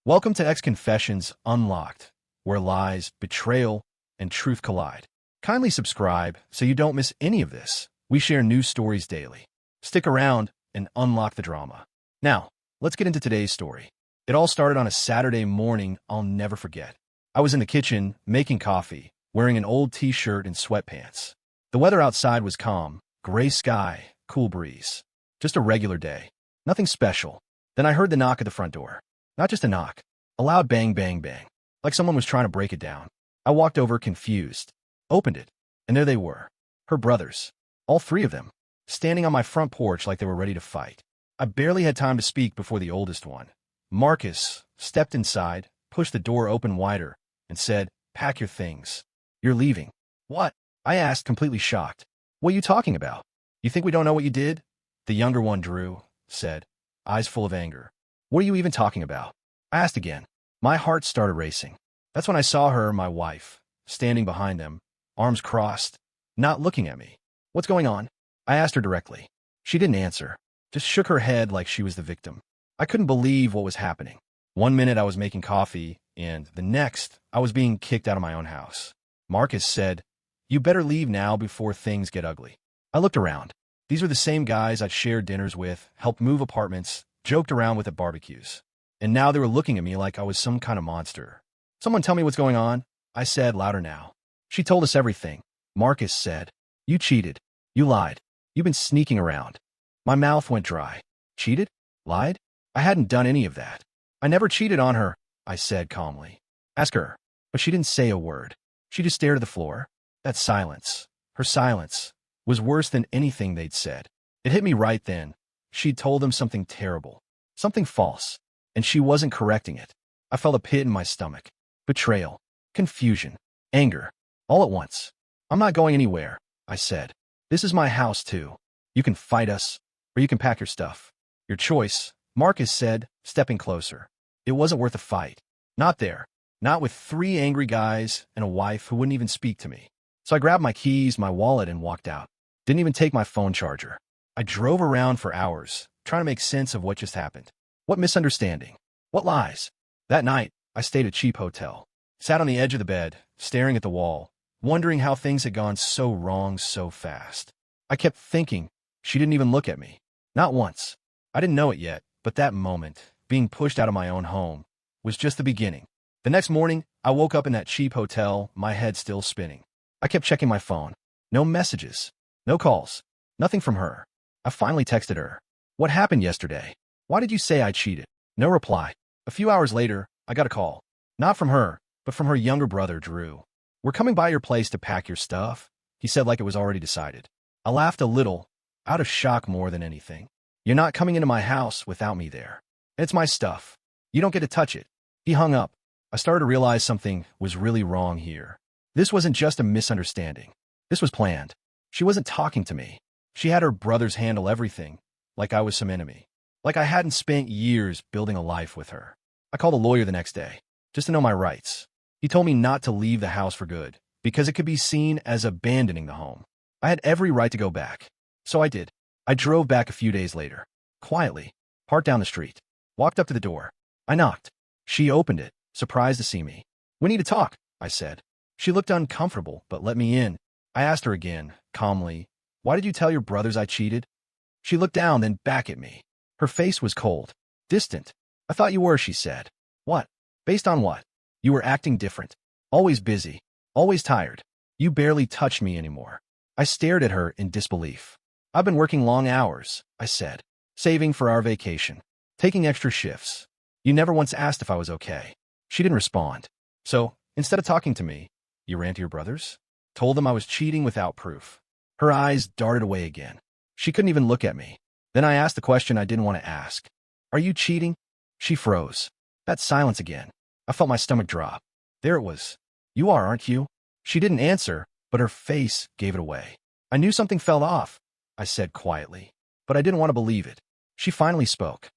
Welcome to X Confessions Unlocked, where lies, betrayal, and truth collide. Kindly subscribe so you don't miss any of this. We share new stories daily. Stick around and unlock the drama. Now, let's get into today's story. It all started on a Saturday morning I'll never forget. I was in the kitchen, making coffee, wearing an old t-shirt and sweatpants. The weather outside was calm, gray sky, cool breeze. Just a regular day. Nothing special. Then I heard the knock at the front door. Not just a knock, a loud bang, bang, bang, like someone was trying to break it down. I walked over confused, opened it, and there they were, her brothers, all three of them, standing on my front porch like they were ready to fight. I barely had time to speak before the oldest one, Marcus, stepped inside, pushed the door open wider, and said, "Pack your things. You're leaving." "What?" I asked, completely shocked. "What are you talking about? You think we don't know what you did?" The younger one, Drew, said, eyes full of anger. "What are you even talking about?" I asked again. My heart started racing. That's when I saw her, my wife, standing behind them, arms crossed, not looking at me. "What's going on?" I asked her directly. She didn't answer, just shook her head like she was the victim. I couldn't believe what was happening. One minute I was making coffee, and the next I was being kicked out of my own house. Marcus said, "You better leave now before things get ugly." I looked around. These were the same guys I'd shared dinners with, helped move apartments, joked around with at barbecues. And now they were looking at me like I was some kind of monster. "Someone tell me what's going on," I said, louder now. "She told us everything." Marcus said, "You cheated. You lied. You've been sneaking around." My mouth went dry. Cheated? Lied? I hadn't done any of that. "I never cheated on her," I said calmly. "Ask her." But she didn't say a word. She just stared at the floor. That silence, her silence, was worse than anything they'd said. It hit me right then. She'd told them something terrible, something false, and she wasn't correcting it. I felt a pit in my stomach. Betrayal, confusion, anger, all at once. "I'm not going anywhere," I said. "This is my house too. You can fight us, or you can pack your stuff. Your choice," Marcus said, stepping closer. It wasn't worth a fight. Not there. Not with three angry guys and a wife who wouldn't even speak to me. So I grabbed my keys, my wallet, and walked out. Didn't even take my phone charger. I drove around for hours, trying to make sense of what just happened. What misunderstanding? What lies? That night, I stayed at a cheap hotel. Sat on the edge of the bed, staring at the wall, wondering how things had gone so wrong so fast. I kept thinking, she didn't even look at me. Not once. I didn't know it yet, but that moment, being pushed out of my own home, was just the beginning. The next morning, I woke up in that cheap hotel, my head still spinning. I kept checking my phone. No messages. No calls. Nothing from her. I finally texted her. "What happened yesterday? Why did you say I cheated?" No reply. A few hours later, I got a call. Not from her, but from her younger brother, Drew. "We're coming by your place to pack your stuff," he said like it was already decided. I laughed a little, out of shock more than anything. "You're not coming into my house without me there. It's my stuff. You don't get to touch it." He hung up. I started to realize something was really wrong here. This wasn't just a misunderstanding. This was planned. She wasn't talking to me. She had her brothers handle everything, like I was some enemy. Like I hadn't spent years building a life with her. I called a lawyer the next day, just to know my rights. He told me not to leave the house for good, because it could be seen as abandoning the home. I had every right to go back. So I did. I drove back a few days later, quietly, parked down the street, walked up to the door. I knocked. She opened it, surprised to see me. "We need to talk," I said. She looked uncomfortable, but let me in. I asked her again, calmly, "Why did you tell your brothers I cheated?" She looked down, then back at me. Her face was cold, distant. "I thought you were," she said. "What? Based on what?" "You were acting different. Always busy. Always tired. You barely touch me anymore." I stared at her in disbelief. "I've been working long hours," I said, "saving for our vacation, taking extra shifts. You never once asked if I was okay." She didn't respond. "So, instead of talking to me, you ran to your brothers? Told them I was cheating without proof." Her eyes darted away again. She couldn't even look at me. Then I asked the question I didn't want to ask. "Are you cheating?" She froze. That silence again. I felt my stomach drop. There it was. "You are, aren't you?" She didn't answer, but her face gave it away. "I knew something fell off," I said quietly, but I didn't want to believe it. She finally spoke.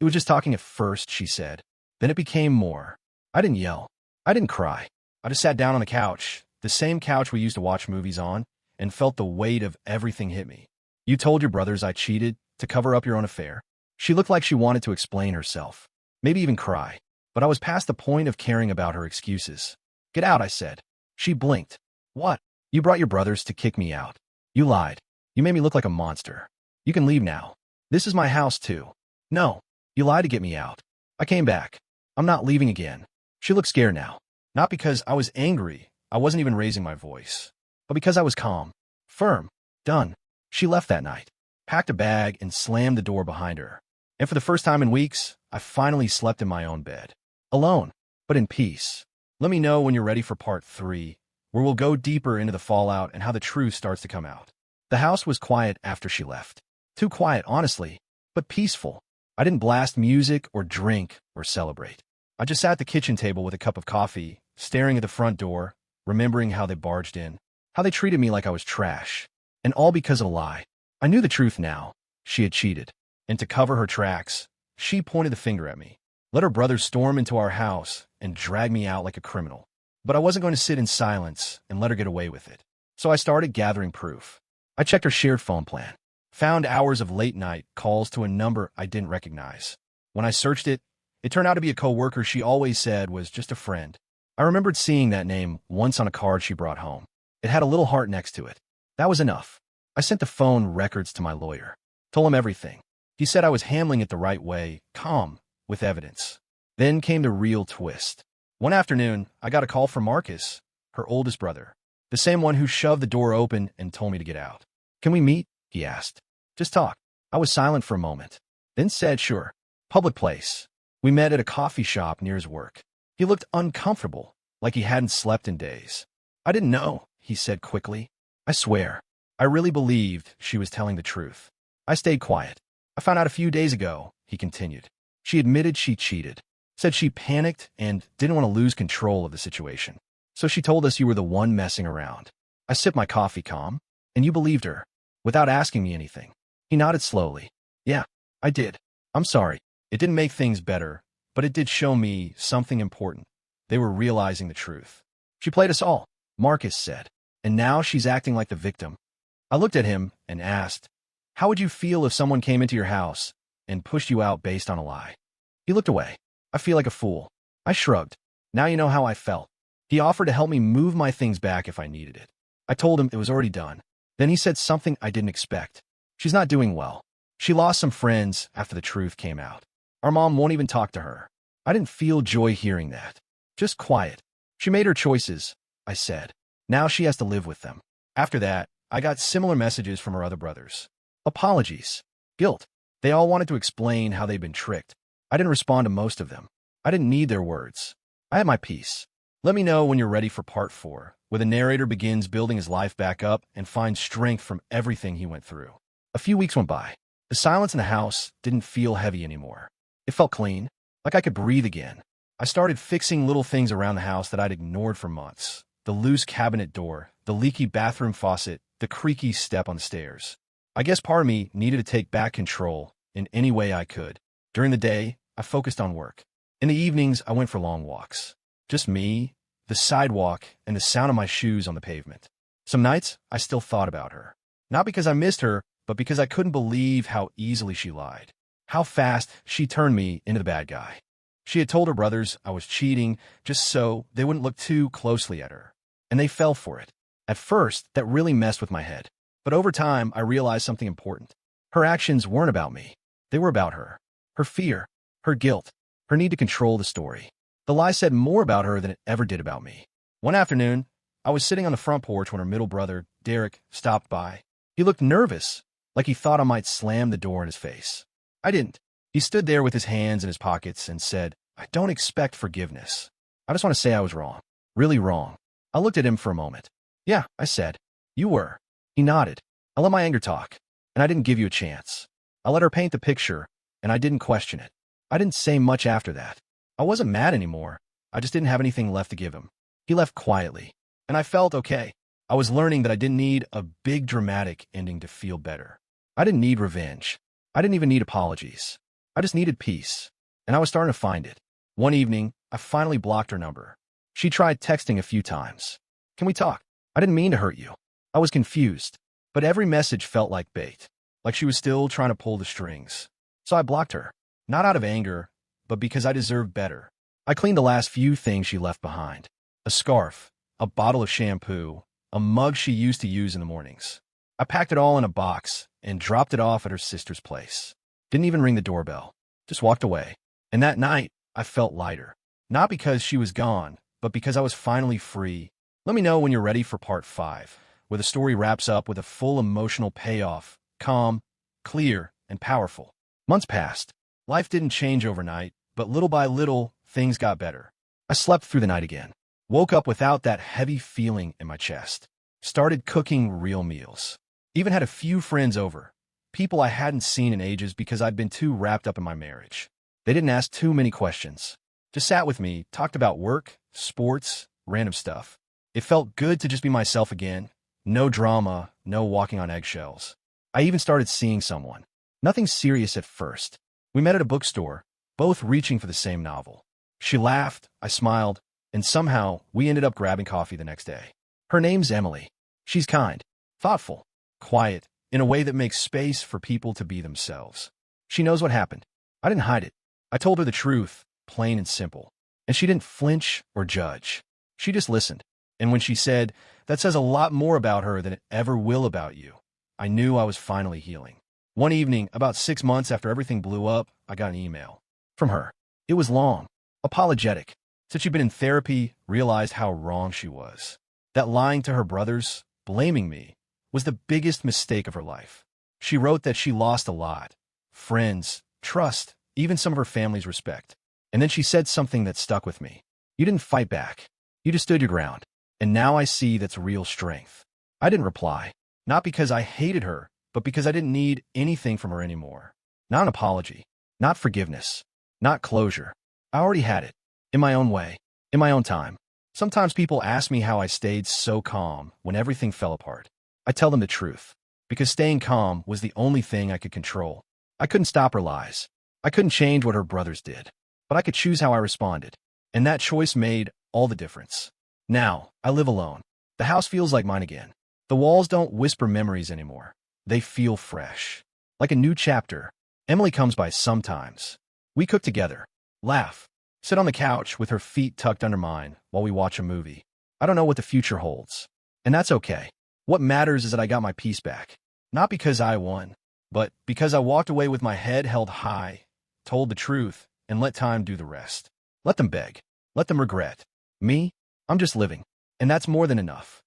"It was just talking at first," she said. "Then it became more." I didn't yell. I didn't cry. I just sat down on the couch, the same couch we used to watch movies on, and felt the weight of everything hit me. "You told your brothers I cheated to cover up your own affair." She looked like she wanted to explain herself, maybe even cry. but I was past the point of caring about her excuses. "Get out," I said. She blinked. "What? You brought your brothers to kick me out. You lied. You made me look like a monster. You can leave now. This is my house too." "No. You lied to get me out. I came back. I'm not leaving again." She looked scared now. Not because I was angry, I wasn't even raising my voice, but because I was calm, firm, done. She left that night, packed a bag, and slammed the door behind her. And for the first time in weeks, I finally slept in my own bed. Alone, but in peace. Let me know when you're ready for part 3, where we'll go deeper into the fallout and how the truth starts to come out. The house was quiet after she left. Too quiet, honestly, but peaceful. I didn't blast music or drink or celebrate. I just sat at the kitchen table with a cup of coffee, staring at the front door, remembering how they barged in, how they treated me like I was trash. And all because of a lie. I knew the truth now. She had cheated. And to cover her tracks, she pointed the finger at me. Let her brothers storm into our house and drag me out like a criminal. But I wasn't going to sit in silence and let her get away with it. So I started gathering proof. I checked her shared phone plan. Found hours of late-night calls to a number I didn't recognize. When I searched it, it turned out to be a coworker she always said was just a friend. I remembered seeing that name once on a card she brought home. It had a little heart next to it. That was enough. I sent the phone records to my lawyer. Told him everything. He said I was handling it the right way, calm, with evidence. Then came the real twist. One afternoon, I got a call from Marcus, her oldest brother, the same one who shoved the door open and told me to get out. "Can we meet?" he asked. "Just talk." I was silent for a moment, then said, "Sure." Public place. We met at a coffee shop near his work. He looked uncomfortable, like he hadn't slept in days. "I didn't know," he said quickly. I swear, I really believed she was telling the truth. I stayed quiet. "I found out a few days ago," he continued. "She admitted she cheated, said she panicked and didn't want to lose control of the situation. So she told us you were the one messing around." I sipped my coffee calm. "And you believed her, without asking me anything?" He nodded slowly. "Yeah, I did. I'm sorry. It didn't make things better, but it did show me something important. They were realizing the truth. She played us all," Marcus said. "And now she's acting like the victim." I looked at him and asked, "How would you feel if someone came into your house and pushed you out based on a lie?" He looked away. "I feel like a fool." I shrugged. "Now you know how I felt." He offered to help me move my things back if I needed it. I told him it was already done. Then he said something I didn't expect. "She's not doing well. She lost some friends after the truth came out. Our mom won't even talk to her." I didn't feel joy hearing that. Just quiet. "She made her choices," I said. "Now she has to live with them." After that, I got similar messages from her other brothers. Apologies. Guilt. They all wanted to explain how they'd been tricked. I didn't respond to most of them. I didn't need their words. I had my peace. Let me know when you're ready for part 4, where the narrator begins building his life back up and finds strength from everything he went through. A few weeks went by. The silence in the house didn't feel heavy anymore. It felt clean, like I could breathe again. I started fixing little things around the house that I'd ignored for months. The loose cabinet door, the leaky bathroom faucet, the creaky step on the stairs. I guess part of me needed to take back control in any way I could. During the day, I focused on work. In the evenings, I went for long walks. Just me, the sidewalk, and the sound of my shoes on the pavement. Some nights, I still thought about her. Not because I missed her, but because I couldn't believe how easily she lied. How fast she turned me into the bad guy. She had told her brothers I was cheating just so they wouldn't look too closely at her. And they fell for it. At first, that really messed with my head. But over time, I realized something important. Her actions weren't about me. They were about her. Her fear, her guilt, her need to control the story. The lie said more about her than it ever did about me. One afternoon, I was sitting on the front porch when her middle brother, Derek, stopped by. He looked nervous, like he thought I might slam the door in his face. I didn't. He stood there with his hands in his pockets and said, "I don't expect forgiveness. I just want to say I was wrong. Really wrong." I looked at him for a moment. "Yeah," I said. "You were." He nodded. "I let my anger talk, and I didn't give you a chance. I let her paint the picture, and I didn't question it. I didn't say much after that. I wasn't mad anymore. I just didn't have anything left to give him." He left quietly, and I felt okay. I was learning that I didn't need a big dramatic ending to feel better. I didn't need revenge. I didn't even need apologies. I just needed peace, and I was starting to find it. One evening, I finally blocked her number. She tried texting a few times. "Can we talk? I didn't mean to hurt you." I was confused, but every message felt like bait, like she was still trying to pull the strings. So I blocked her, not out of anger, but because I deserved better. I cleaned the last few things she left behind. A scarf, a bottle of shampoo, a mug she used to use in the mornings. I packed it all in a box and dropped it off at her sister's place. Didn't even ring the doorbell. Just walked away. And that night, I felt lighter. Not because she was gone, but because I was finally free. Let me know when you're ready for part 5, where the story wraps up with a full emotional payoff, calm, clear, and powerful. Months passed. Life didn't change overnight, but little by little, things got better. I slept through the night again. Woke up without that heavy feeling in my chest. Started cooking real meals. Even had a few friends over. People I hadn't seen in ages because I'd been too wrapped up in my marriage. They didn't ask too many questions. Just sat with me, talked about work, sports, random stuff. It felt good to just be myself again. No drama, no walking on eggshells. I even started seeing someone. Nothing serious at first. We met at a bookstore, both reaching for the same novel. She laughed, I smiled, and somehow we ended up grabbing coffee the next day. Her name's Emily. She's kind, thoughtful, quiet, in a way that makes space for people to be themselves. She knows what happened. I didn't hide it. I told her the truth, plain and simple. And she didn't flinch or judge. She just listened. And when she said, "That says a lot more about her than it ever will about you," I knew I was finally healing. One evening, about 6 months after everything blew up, I got an email from her. It was long, apologetic. Said she'd been in therapy, realized how wrong she was. That lying to her brothers, blaming me, was the biggest mistake of her life. She wrote that she lost a lot. Friends, trust, even some of her family's respect. And then she said something that stuck with me. "You didn't fight back. You just stood your ground. And now I see that's real strength." I didn't reply. Not because I hated her, but because I didn't need anything from her anymore. Not an apology. Not forgiveness. Not closure. I already had it. In my own way. In my own time. Sometimes people ask me how I stayed so calm when everything fell apart. I tell them the truth. Because staying calm was the only thing I could control. I couldn't stop her lies. I couldn't change what her brothers did. But I could choose how I responded. And that choice made all the difference. Now, I live alone. The house feels like mine again. The walls don't whisper memories anymore. They feel fresh. Like a new chapter. Emily comes by sometimes. We cook together. Laugh. Sit on the couch with her feet tucked under mine while we watch a movie. I don't know what the future holds. And that's okay. What matters is that I got my peace back. Not because I won, but because I walked away with my head held high, told the truth, and let time do the rest. Let them beg. Let them regret. Me? I'm just living. And that's more than enough.